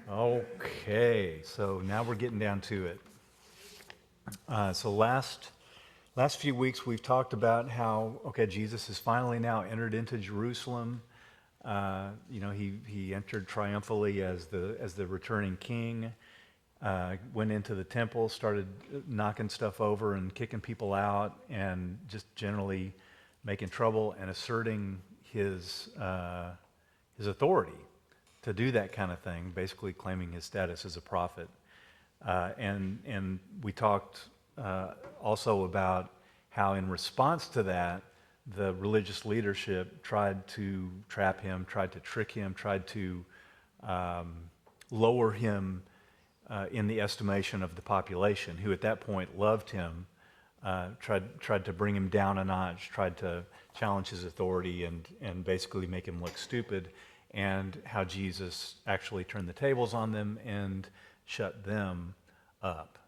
Okay, so now we're getting down to it. So last few weeks we've talked about how Jesus has finally now entered into Jerusalem. He entered triumphantly as the returning king. Went into the temple, started knocking stuff over and kicking people out, and just generally making trouble and asserting his authority to do that kind of thing, basically claiming his status as a prophet. And we talked also about how, in response to that, the religious leadership tried to trap him, tried to trick him, tried to lower him in the estimation of the population, who at that point loved him, tried to bring him down a notch, tried to challenge his authority and basically make him look stupid, and how Jesus actually turned the tables on them and shut them up.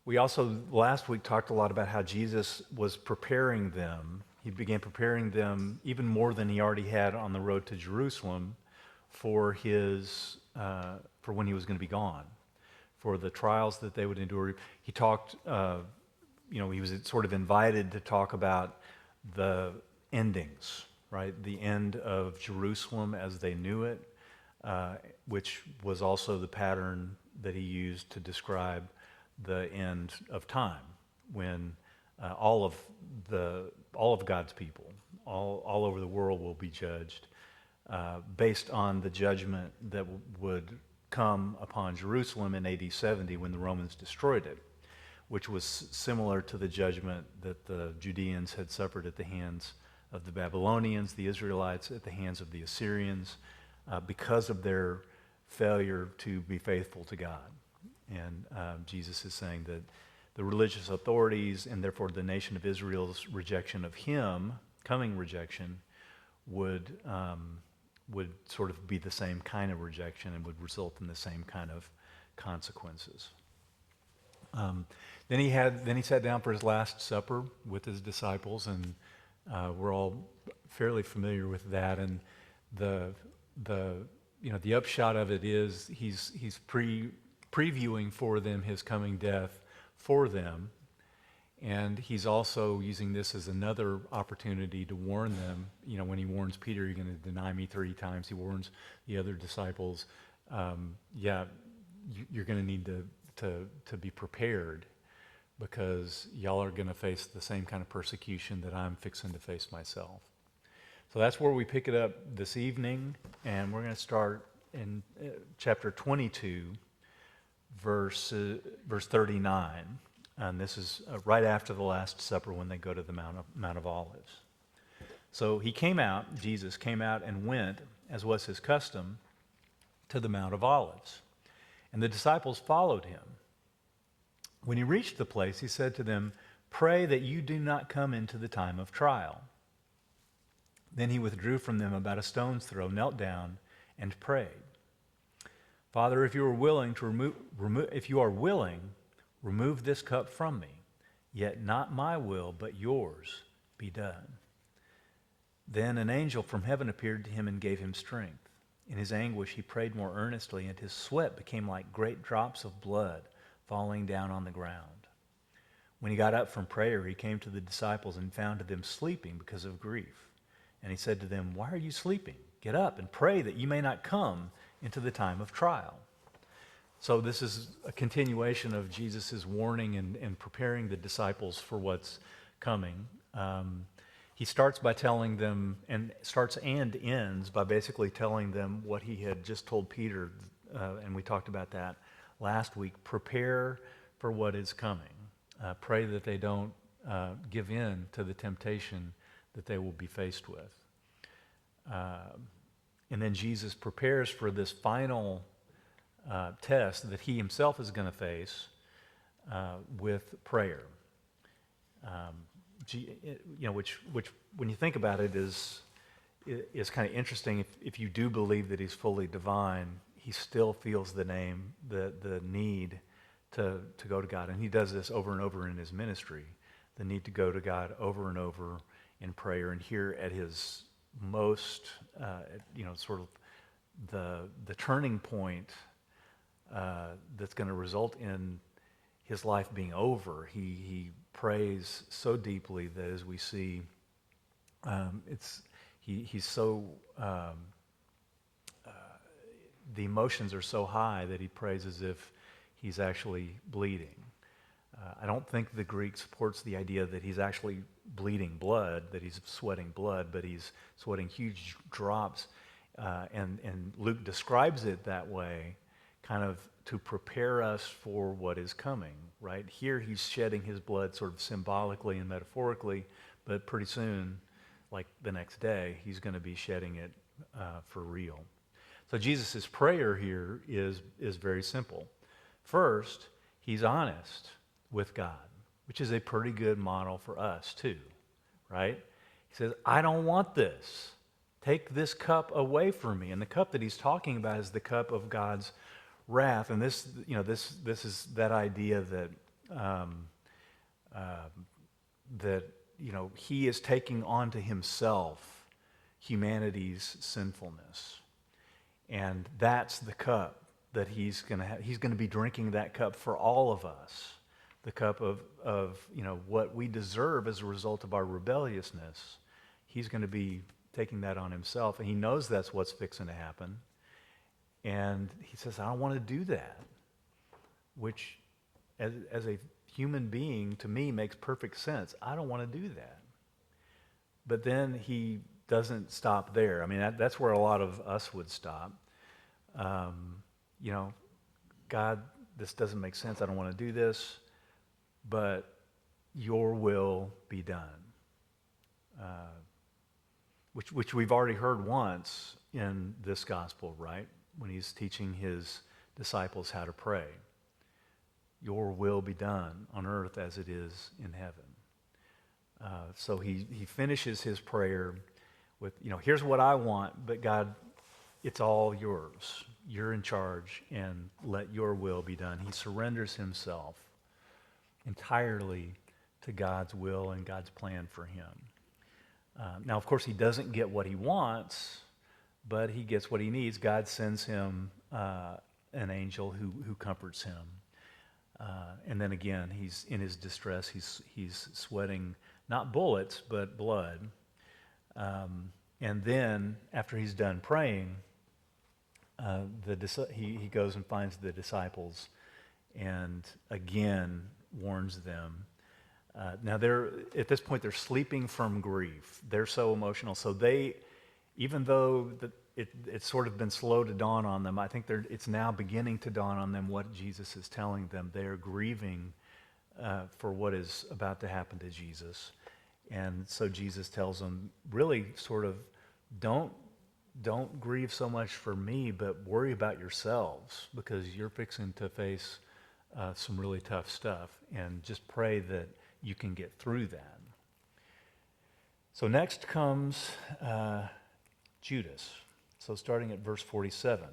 We also last week talked a lot about how Jesus was preparing them. He began preparing them even more than he already had on the road to Jerusalem for for when he was going to be gone, for the trials that they would endure. He talked, he was sort of invited to talk about the endings, right? The end of Jerusalem as they knew it, which was also the pattern that he used to describe the end of time, when all of God's people, all over the world, will be judged based on the judgment that would come upon Jerusalem in AD 70 when the Romans destroyed it, which was similar to the judgment that the Judeans had suffered at the hands of the Babylonians, the Israelites at the hands of the Assyrians, because of their failure to be faithful to God. And Jesus is saying that the religious authorities, and therefore the nation of Israel's rejection of him, coming rejection, would sort of be the same kind of rejection and would result in the same kind of consequences. Then he sat down for his Last Supper with his disciples, and we're all fairly familiar with that. And the upshot of it is he's previewing for them his coming death for them, and he's also using this as another opportunity to warn them. When he warns Peter, "You're going to deny me 3 times," he warns the other disciples, you're going to need to be prepared, because y'all are going to face the same kind of persecution that I'm fixing to face myself. So that's where we pick it up this evening, and we're going to start in chapter 22, verse 39. And this is right after the Last Supper, when they go to the Mount of Olives. So Jesus came out and went, as was his custom, to the Mount of Olives. And the disciples followed him. When he reached the place, he said to them, "Pray that you do not come into the time of trial." Then he withdrew from them about a stone's throw, knelt down, and prayed. "Father, if you are willing, remove this cup from me. Yet not my will, but yours be done." Then an angel from heaven appeared to him and gave him strength. In his anguish he prayed more earnestly, and his sweat became like great drops of blood falling down on the ground. When he got up from prayer, he came to the disciples and found them sleeping because of grief. And he said to them, "Why are you sleeping? Get up and pray that you may not come into the time of trial." So this is a continuation of Jesus' warning and preparing the disciples for what's coming. He starts by telling them, and ends by basically telling them what he had just told Peter, and we talked about that last week. Prepare for what is coming. Pray that they don't give in to the temptation that they will be faced with. And then Jesus prepares for this final test that he himself is going to face with prayer. Which when you think about it is kind of interesting. If you do believe that he's fully divine, he still feels the need to go to God, and he does this over and over in his ministry. The need to go to God over and over in prayer, and here at his most, sort of the turning point that's going to result in his life being over. He prays so deeply that, as we see, he's so the emotions are so high that he prays as if he's actually bleeding. I don't think the Greek supports the idea that he's actually bleeding blood, that he's sweating blood, but he's sweating huge drops. And Luke describes it that way, kind of to prepare us for what is coming, right? Here he's shedding his blood sort of symbolically and metaphorically, but pretty soon, like the next day, he's going to be shedding it for real. So Jesus' prayer here is very simple. First, he's honest with God, which is a pretty good model for us too, right? He says, I don't want this. Take this cup away from me. And the cup that he's talking about is the cup of God's wrath. And this is that idea that he is taking onto himself humanity's sinfulness. And that's the cup that he's going to have. He's going to be drinking that cup for all of us. The cup of what we deserve as a result of our rebelliousness. He's going to be taking that on himself, and he knows that's what's fixing to happen. And he says, I don't want to do that, which as a human being, to me, makes perfect sense. I don't want to do that. But then he doesn't stop there. I mean, that's where a lot of us would stop. God, this doesn't make sense. I don't want to do this. But your will be done. Which we've already heard once in this gospel, right? When he's teaching his disciples how to pray. Your will be done on earth as it is in heaven. So he finishes his prayer with, here's what I want, but God, it's all yours. You're in charge, and let your will be done. He surrenders himself entirely to God's will and God's plan for him. Now, of course, he doesn't get what he wants, but he gets what he needs. God sends him an angel who comforts him. And then again, he's in his distress. He's sweating not bullets, but blood. And then, after he's done praying, he goes and finds the disciples and again warns them. Now, at this point, they're sleeping from grief. They're so emotional. So even though it's sort of been slow to dawn on them, I think it's now beginning to dawn on them what Jesus is telling them. They're grieving for what is about to happen to Jesus. And so Jesus tells them, really sort of, don't grieve so much for me, but worry about yourselves, because you're fixing to face some really tough stuff. And just pray that you can get through that. So next comes Judas. So starting at verse 47.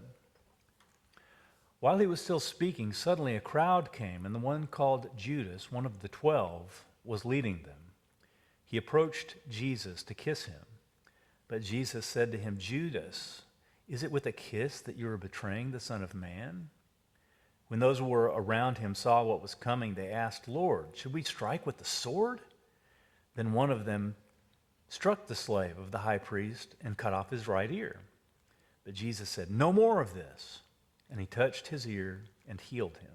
While he was still speaking, suddenly a crowd came, and the one called Judas, one of the 12, was leading them. He approached Jesus to kiss him. But Jesus said to him, Judas, is it with a kiss that you are betraying the Son of Man? When those who were around him saw what was coming, they asked, Lord, should we strike with the sword? Then one of them struck the slave of the high priest and cut off his right ear. But Jesus said, no more of this. And he touched his ear and healed him.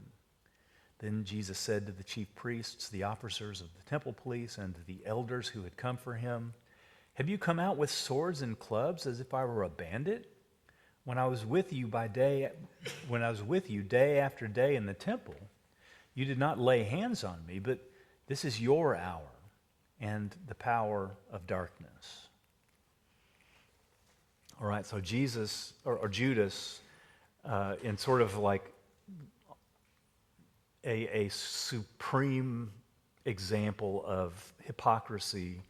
Then Jesus said to the chief priests, the officers of the temple police, and to the elders who had come for him, have you come out with swords and clubs as if I were a bandit? When I was with you day after day in the temple, you did not lay hands on me, but this is your hour and the power of darkness. All right, so Jesus, or Judas, in sort of like a supreme example of hypocrisy,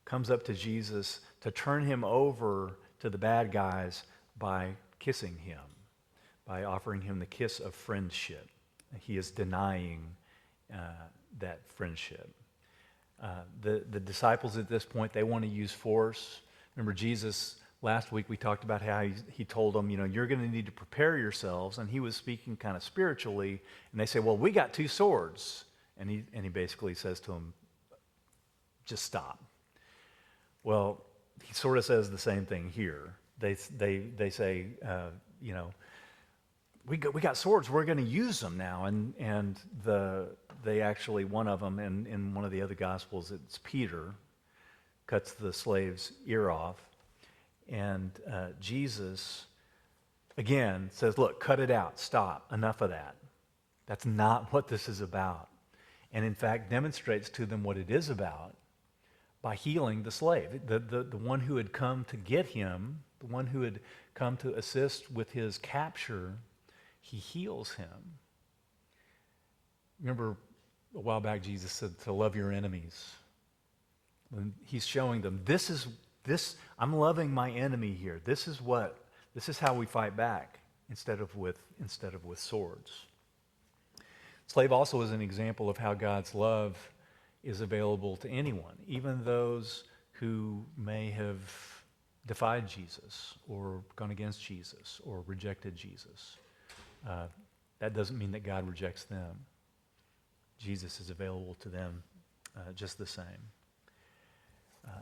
comes up to Jesus to turn him over to the bad guys by kissing him, by offering him the kiss of friendship. He is denying that friendship. The disciples at this point, they want to use force. Remember, Jesus last week we talked about how he told them, you're going to need to prepare yourselves. And he was speaking kind of spiritually. And they say, well, we got 2 swords. And he basically says to them, just stop. Well, he sort of says the same thing here. They say, we got swords. We're going to use them now. And they actually, one of them, in one of the other Gospels, it's Peter, cuts the slave's ear off. And Jesus, again, says, look, cut it out. Stop. Enough of that. That's not what this is about. And in fact, demonstrates to them what it is about by healing the slave. The one who had come to get him, the one who had come to assist with his capture, he heals him. Remember a while back Jesus said to love your enemies. When he's showing them, I'm loving my enemy here. This is how we fight back instead of with swords. Slave also is an example of how God's love is available to anyone, even those who may have defied Jesus or gone against Jesus or rejected Jesus. That doesn't mean that God rejects them. Jesus is available to them just the same.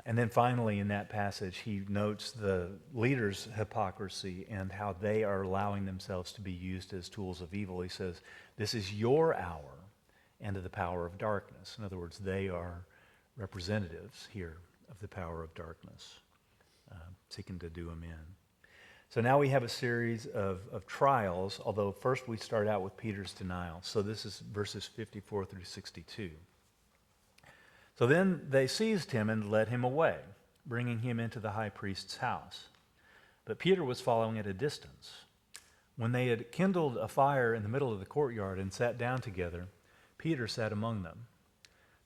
And then finally in that passage, he notes the leaders' hypocrisy and how they are allowing themselves to be used as tools of evil. He says, this is your hour and of the power of darkness. In other words, they are representatives here of the power of darkness, seeking to do them in. So now we have a series of trials, although first we start out with Peter's denial. So this is verses 54 through 62. So then they seized him and led him away, bringing him into the high priest's house. But Peter was following at a distance. When they had kindled a fire in the middle of the courtyard and sat down together, Peter sat among them.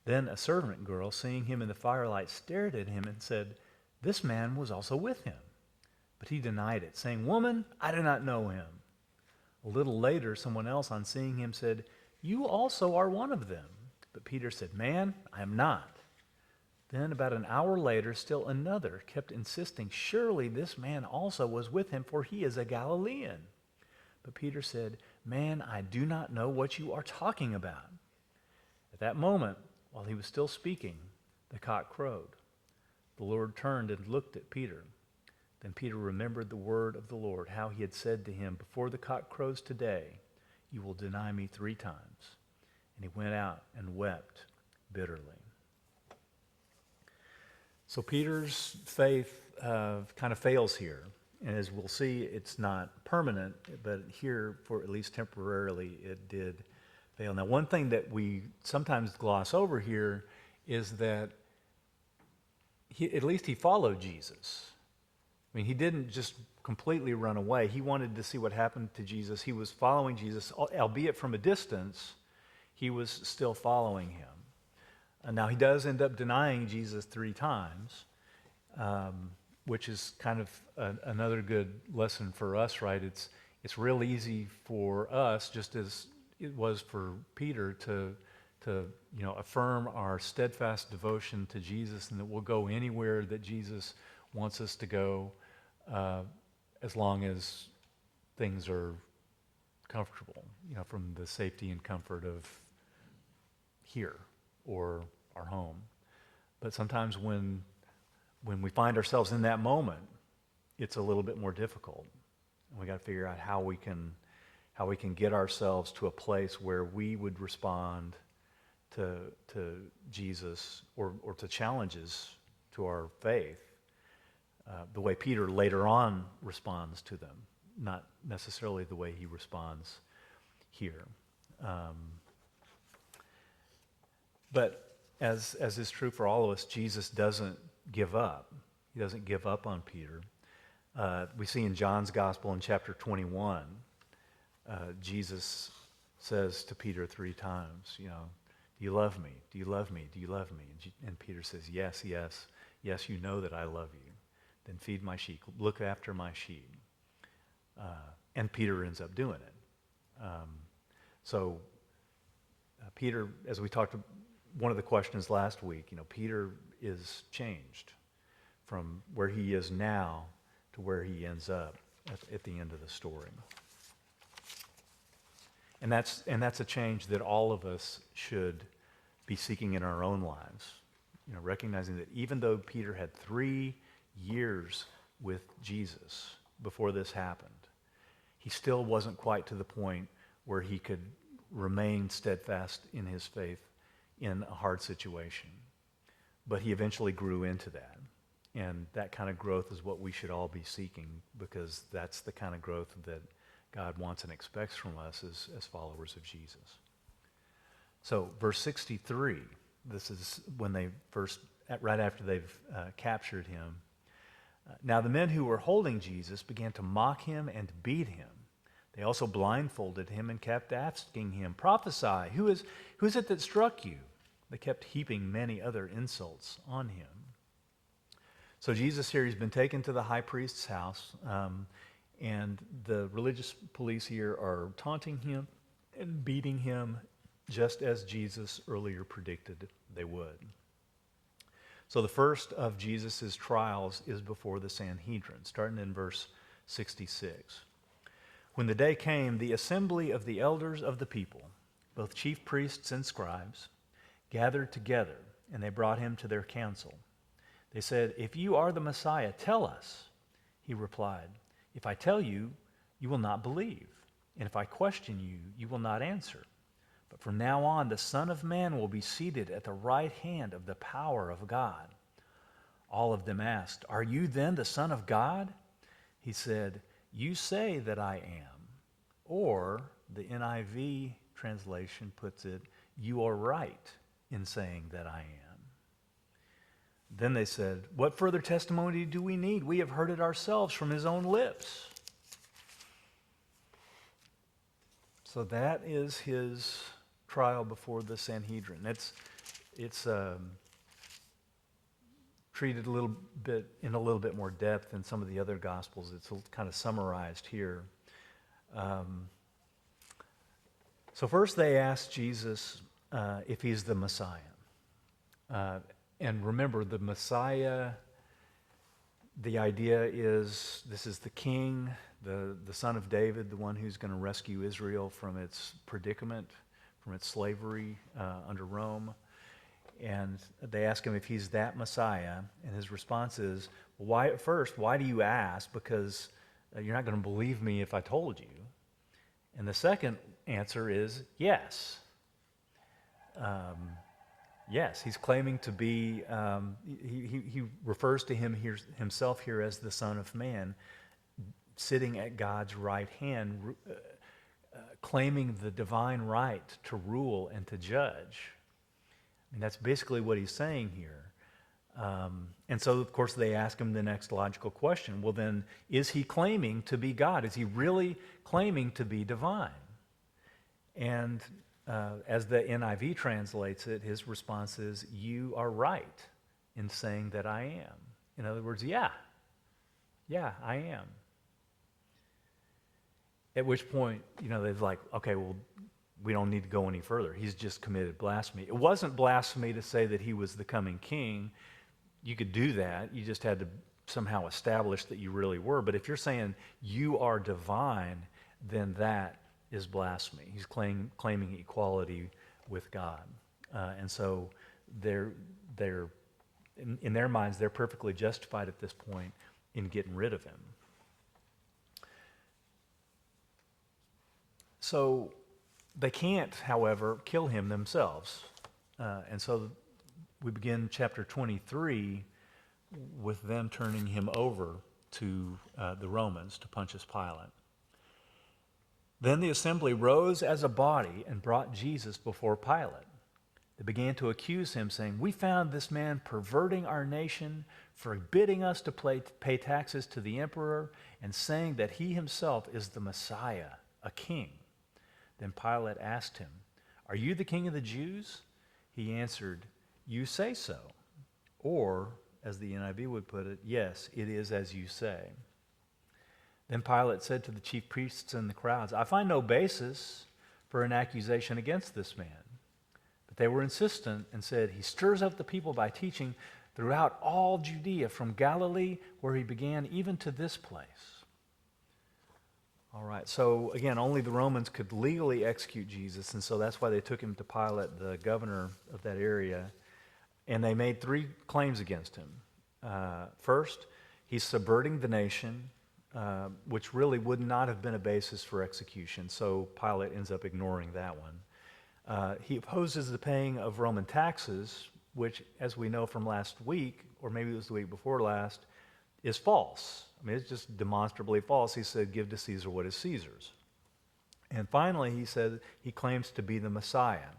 Then a servant girl, seeing him in the firelight, stared at him and said, "This man was also with him." But he denied it, saying, "Woman, I do not know him." A little later, someone else, on seeing him, said, "You also are one of them." But Peter said, "Man, I am not." Then about an hour later, still another kept insisting, "Surely this man also was with him, for he is a Galilean." But Peter said, "Man, I do not know what you are talking about." At that moment, while he was still speaking, the cock crowed. The Lord turned and looked at Peter. Then Peter remembered the word of the Lord, how he had said to him, "Before the cock crows today, you will deny me 3 times." And he went out and wept bitterly. So Peter's faith kind of fails here. And as we'll see, it's not permanent, but here, for at least temporarily, it did fail. Now, one thing that we sometimes gloss over here is that at least he followed Jesus. I mean, he didn't just completely run away. He wanted to see what happened to Jesus. He was following Jesus, albeit from a distance. He was still following him. Now, he does end up denying Jesus 3 times, which is kind of another good lesson for us, right? It's real easy for us, just as it was for Peter, to affirm our steadfast devotion to Jesus, and that we'll go anywhere that Jesus wants us to go, as long as things are comfortable, from the safety and comfort of here or our home. But sometimes when we find ourselves in that moment, it's a little bit more difficult. And we got to figure out how we can get ourselves to a place where we would respond to Jesus or to challenges to our faith the way Peter later on responds to them, not necessarily the way he responds here. But as is true for all of us, Jesus doesn't give up. He doesn't give up on Peter. We see in John's Gospel in chapter 21, Jesus says to Peter 3 times, "Do you love me? Do you love me? Do you love me?" And Peter says, "Yes, yes, yes, you know that I love you. Then feed my sheep. Look after my sheep." And Peter ends up doing it. So Peter, as we talked, one of the questions last week, Peter is changed from where he is now to where he ends up at the end of the story. And that's a change that all of us should be seeking in our own lives. Recognizing that even though Peter had 3 years with Jesus before this happened, he still wasn't quite to the point where he could remain steadfast in his faith in a hard situation. But he eventually grew into that. And that kind of growth is what we should all be seeking, because that's the kind of growth that God wants and expects from us as followers of Jesus. So verse 63, this is when they first, right after they've captured him. Now the men who were holding Jesus began to mock him and beat him. They also blindfolded him and kept asking him, "Prophesy, who is it that struck you?" They kept heaping many other insults on him. So Jesus here, he's been taken to the high priest's house, and the religious police here are taunting him and beating him just as Jesus earlier predicted they would. So the first of Jesus' trials is before the Sanhedrin, starting in verse 66. When the day came, the assembly of the elders of the people, both chief priests and scribes, gathered together, and they brought him to their council. They said, "If you are the Messiah, tell us." He replied, "If I tell you, you will not believe. And if I question you, you will not answer. But from now on, the Son of Man will be seated at the right hand of the power of God." All of them asked, "Are you then the Son of God?" He said, "You say that I am." Or, the NIV translation puts it, "You are right in saying that I am." Then they said, "What further testimony do we need? We have heard it ourselves from his own lips." So that is his trial before the Sanhedrin. It's treated a little bit more depth than some of the other Gospels. It's kind of summarized here. So first they asked Jesus if he's the Messiah. And remember, the Messiah, the idea is this is the king, the son of David, the one who's going to rescue Israel from its predicament, from its slavery under Rome. And they ask him if he's that Messiah, and his response is, "Why do you ask? Because you're not going to believe me if I told you." And the second answer is yes. Yes, he's claiming to be, he refers to himself here as the Son of Man, sitting at God's right hand, claiming the divine right to rule and to judge. I mean, that's basically what he's saying here. And so, of course, they ask him the next logical question. Well, then, is he claiming to be God? Is he really claiming to be divine? And as the NIV translates it, his response is, "You are right in saying that I am." In other words, yeah, I am. At which point, they're like, okay, well, we don't need to go any further. He's just committed blasphemy. It wasn't blasphemy to say that he was the coming king. You could do that. You just had to somehow establish that you really were. But if you're saying you are divine, then that is blasphemy. He's claiming equality with God. And so they're in their minds, they're perfectly justified at this point in getting rid of him. So they can't, however, kill him themselves. And so we begin chapter 23 with them turning him over to the Romans, to Pontius Pilate. Then the assembly rose as a body and brought Jesus before Pilate. They began to accuse him, saying, "We found this man perverting our nation, forbidding us to pay taxes to the emperor, and saying that he himself is the Messiah, a king." Then Pilate asked him, "Are you the king of the Jews?" He answered, "You say so." Or, as the NIV would put it, "Yes, it is as you say." Then Pilate said to the chief priests and the crowds, "I find no basis for an accusation against this man." But they were insistent and said, "He stirs up the people by teaching throughout all Judea, from Galilee, where he began, even to this place. All right, so again, only the Romans could legally execute Jesus, and so that's why they took him to Pilate, the governor of that area, and they made 3 claims against him. First, he's subverting the nation, which really would not have been a basis for execution, so Pilate ends up ignoring that one. He opposes the paying of Roman taxes, which, as we know from last week, or maybe it was the week before last, is false. I mean, it's just demonstrably false. He said, give to Caesar what is Caesar's. And finally, he said he claims to be the Messiah,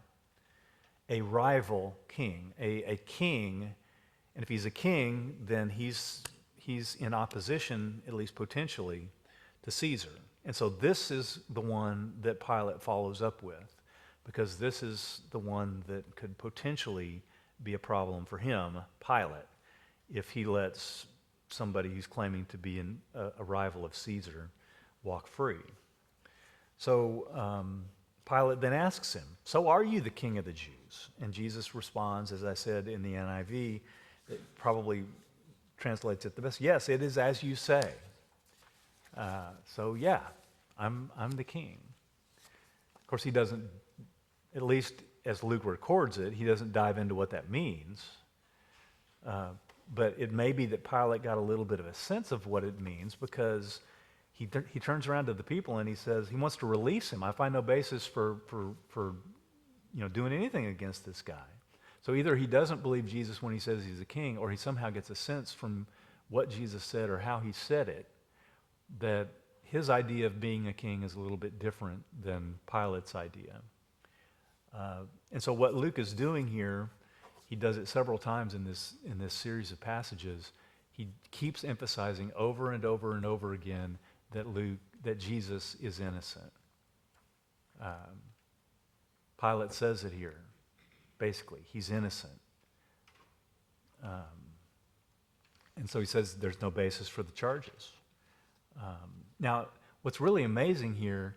a rival king, a king, and if he's a king, then he's in opposition, at least potentially, to Caesar. And so this is the one that Pilate follows up with, because this is the one that could potentially be a problem for him, Pilate, if he lets somebody who's claiming to be a rival of Caesar walk free. So Pilate then asks him, so are you the king of the Jews? And Jesus responds, as I said in the NIV, it probably translates it the best, yes, it is as you say. So yeah, I'm the king. Of course, he doesn't, at least as Luke records it, he doesn't dive into what that means. But it may be that Pilate got a little bit of a sense of what it means, because he turns around to the people and he says he wants to release him. I find no basis for doing anything against this guy. So either he doesn't believe Jesus when he says he's a king, or he somehow gets a sense from what Jesus said or how he said it that his idea of being a king is a little bit different than Pilate's idea. And so what Luke is doing here, he does it several times in this series of passages. He keeps emphasizing over and over and over again that Jesus is innocent. Pilate says it here. Basically, he's innocent. And so he says there's no basis for the charges. Now, what's really amazing here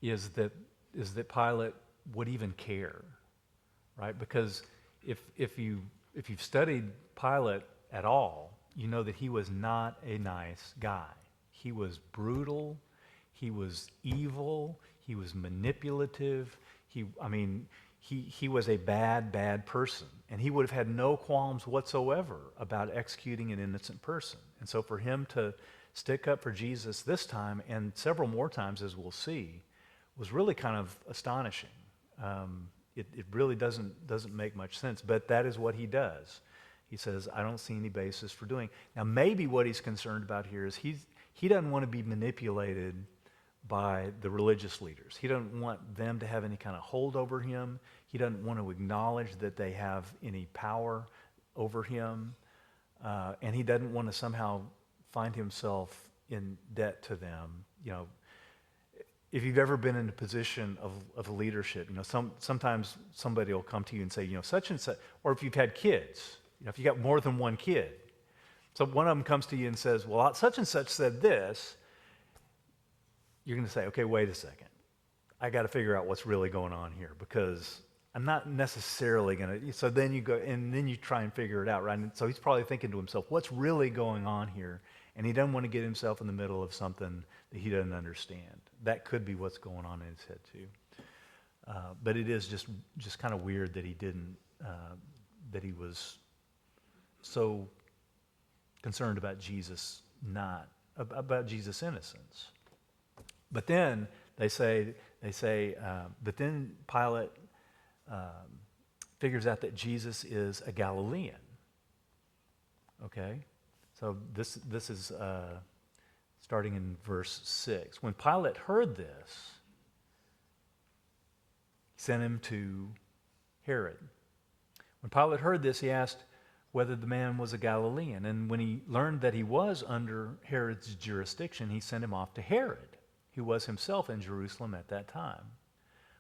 is that Pilate would even care, right? Because if you've studied Pilate at all, you know that he was not a nice guy. He was brutal. He was evil. He was manipulative. He was a bad person. And he would have had no qualms whatsoever about executing an innocent person. And so for him to stick up for Jesus this time, and several more times as we'll see, was really kind of astonishing. It really doesn't make much sense, but that is what he does. He says, I don't see any basis for doing. Now maybe what he's concerned about here is he doesn't want to be manipulated by the religious leaders. He doesn't want them to have any kind of hold over him. He doesn't want to acknowledge that they have any power over him. And he doesn't want to somehow find himself in debt to them. If you've ever been in a position of leadership, sometimes somebody will come to you and say, such and such, or if you've had kids, if you got more than one kid. So one of them comes to you and says, well, such and such said this. You're going to say, okay, wait a second. I got to figure out what's really going on here, because I'm not necessarily going to. So then you go, and then you try and figure it out, right? And so he's probably thinking to himself, what's really going on here? And he doesn't want to get himself in the middle of something that he doesn't understand. That could be what's going on in his head too. But it is just kind of weird that he didn't, that he was so concerned about Jesus about Jesus' innocence. But then they say, but then Pilate figures out that Jesus is a Galilean. Okay, so this is starting in verse 6. When Pilate heard this, he sent him to Herod. When Pilate heard this, he asked whether the man was a Galilean. And when he learned that he was under Herod's jurisdiction, he sent him off to Herod, who was himself in Jerusalem at that time.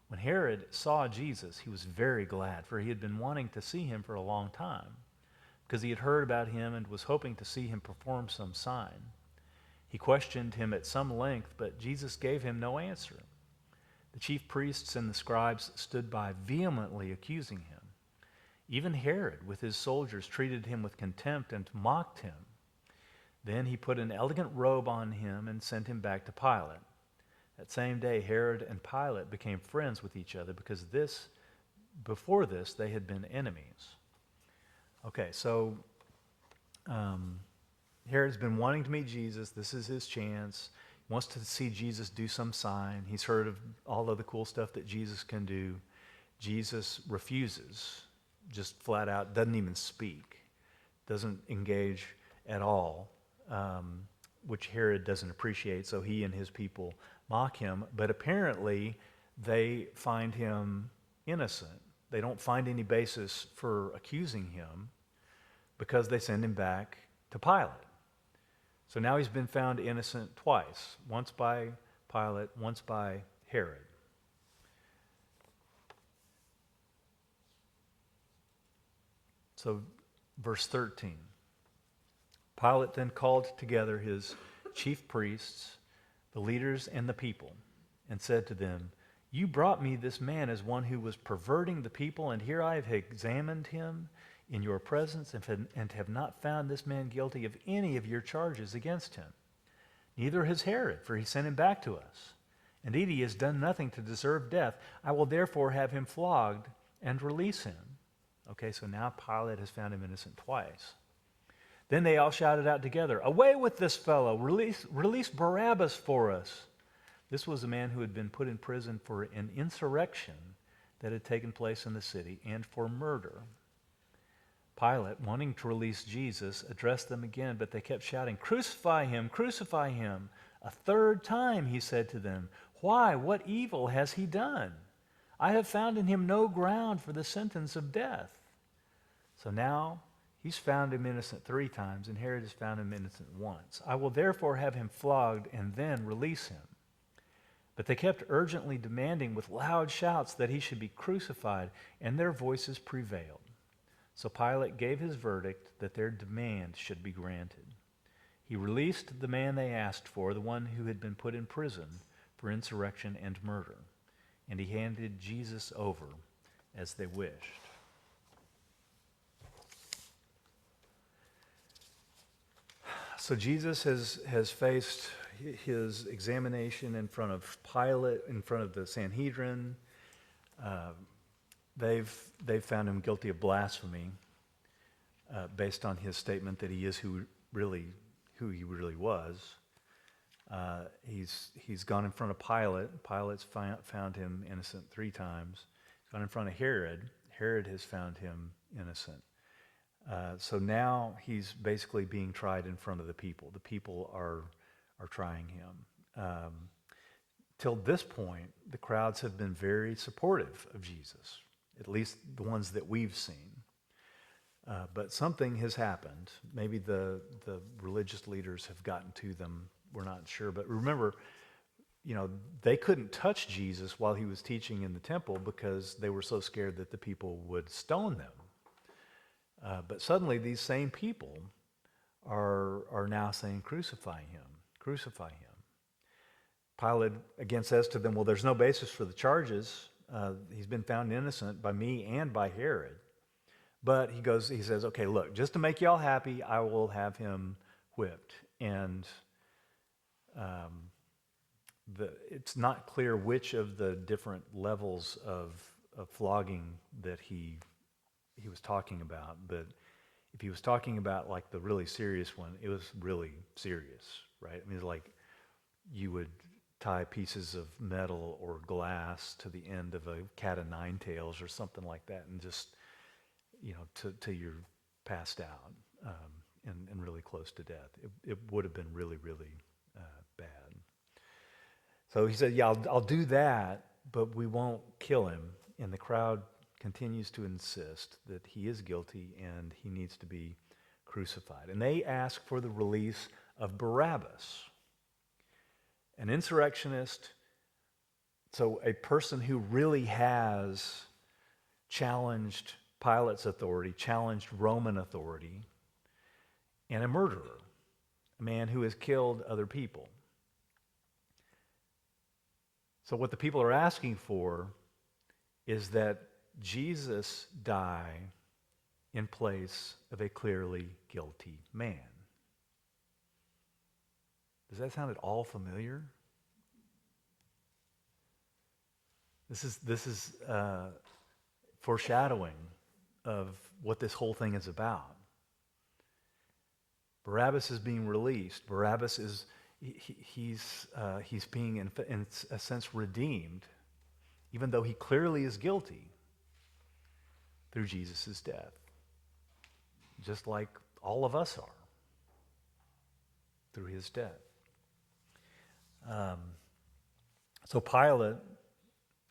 When Herod saw Jesus, he was very glad, for he had been wanting to see him for a long time, because he had heard about him and was hoping to see him perform some sign. He questioned him at some length, but Jesus gave him no answer. The chief priests and the scribes stood by vehemently accusing him. Even Herod, with his soldiers, treated him with contempt and mocked him. Then he put an elegant robe on him and sent him back to Pilate. That same day, Herod and Pilate became friends with each other because before this, they had been enemies. Okay, so Herod's been wanting to meet Jesus. This is his chance. He wants to see Jesus do some sign. He's heard of all of the cool stuff that Jesus can do. Jesus refuses, just flat out, doesn't even speak, doesn't engage at all, which Herod doesn't appreciate, so he and his people mock him. But apparently, they find him innocent. They don't find any basis for accusing him because they send him back to Pilate. So now he's been found innocent twice, once by Pilate, once by Herod. So, verse 13. Pilate then called together his chief priests, the leaders, and the people, and said to them, "You brought me this man as one who was perverting the people, and here I have examined him in your presence and have not found this man guilty of any of your charges against him. Neither has Herod, for he sent him back to us. Indeed, he has done nothing to deserve death. I will therefore have him flogged and release him." Okay, so now Pilate has found him innocent twice. Then they all shouted out together, "Away with this fellow! Release Barabbas for us!" This was a man who had been put in prison for an insurrection that had taken place in the city and for murder. Pilate, wanting to release Jesus, addressed them again, but they kept shouting, "Crucify him! Crucify him!" A third time he said to them, "Why? What evil has he done? I have found in him no ground for the sentence of death." So now he's found him innocent 3 times, and Herod has found him innocent once. "I will therefore have him flogged and then release him." But they kept urgently demanding with loud shouts that he should be crucified, and their voices prevailed. So Pilate gave his verdict that their demand should be granted. He released the man they asked for, the one who had been put in prison for insurrection and murder, and he handed Jesus over as they wished. So Jesus has faced his examination in front of Pilate, in front of the Sanhedrin. They've found him guilty of blasphemy based on his statement that he is who he really was. He's gone in front of Pilate. Pilate's found him innocent 3 times. He's gone in front of Herod. Herod has found him innocent. So now he's basically being tried in front of the people. The people are trying him. Till this point, the crowds have been very supportive of Jesus, at least the ones that we've seen. But something has happened. Maybe the religious leaders have gotten to them. We're not sure. But remember, they couldn't touch Jesus while he was teaching in the temple because they were so scared that the people would stone them. But suddenly these same people are now saying, "Crucify him, crucify him." Pilate again says to them, "Well, there's no basis for the charges. He's been found innocent by me and by Herod." But he says, "Okay, look, just to make y'all happy, I will have him whipped." And it's not clear which of the different levels of flogging that he was talking about, but if he was talking about like the really serious one, it was really serious, right? I mean, it's like you would tie pieces of metal or glass to the end of a cat of 9 tails or something like that, and just till you're passed out and really close to death. It would have been really, really bad. So he said, "Yeah, I'll do that, but we won't kill him." And the crowd continues to insist that he is guilty and he needs to be crucified. And they ask for the release of Barabbas, an insurrectionist, so a person who really has challenged Pilate's authority, challenged Roman authority, and a murderer, a man who has killed other people. So what the people are asking for is that Jesus die in place of a clearly guilty man. Does that sound at all familiar? This is foreshadowing of what this whole thing is about. Barabbas is being released. Barabbas is he's being in a sense redeemed, even though he clearly is guilty, through Jesus' death, just like all of us are through his death. So Pilate,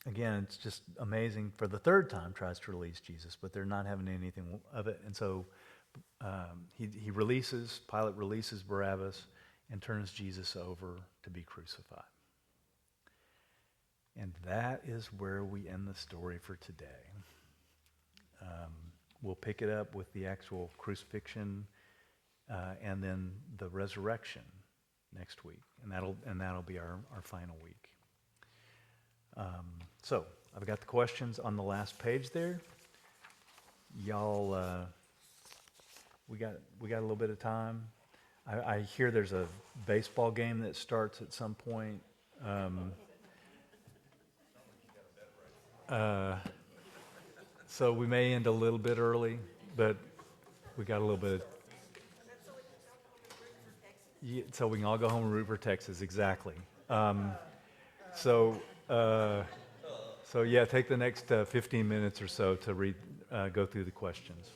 again, it's just amazing, for the third time tries to release Jesus, but they're not having anything of it. And so Pilate releases Barabbas and turns Jesus over to be crucified. And that is where we end the story for today. We'll pick it up with the actual crucifixion and then the resurrection next week. And that'll be our final week. So I've got the questions on the last page there. Y'all, we got a little bit of time. I hear there's a baseball game that starts at some point. So we may end a little bit early, but we got a little bit. Yeah, so we can all go home and root for Texas, exactly. So yeah, take the next 15 minutes or so to go through the questions.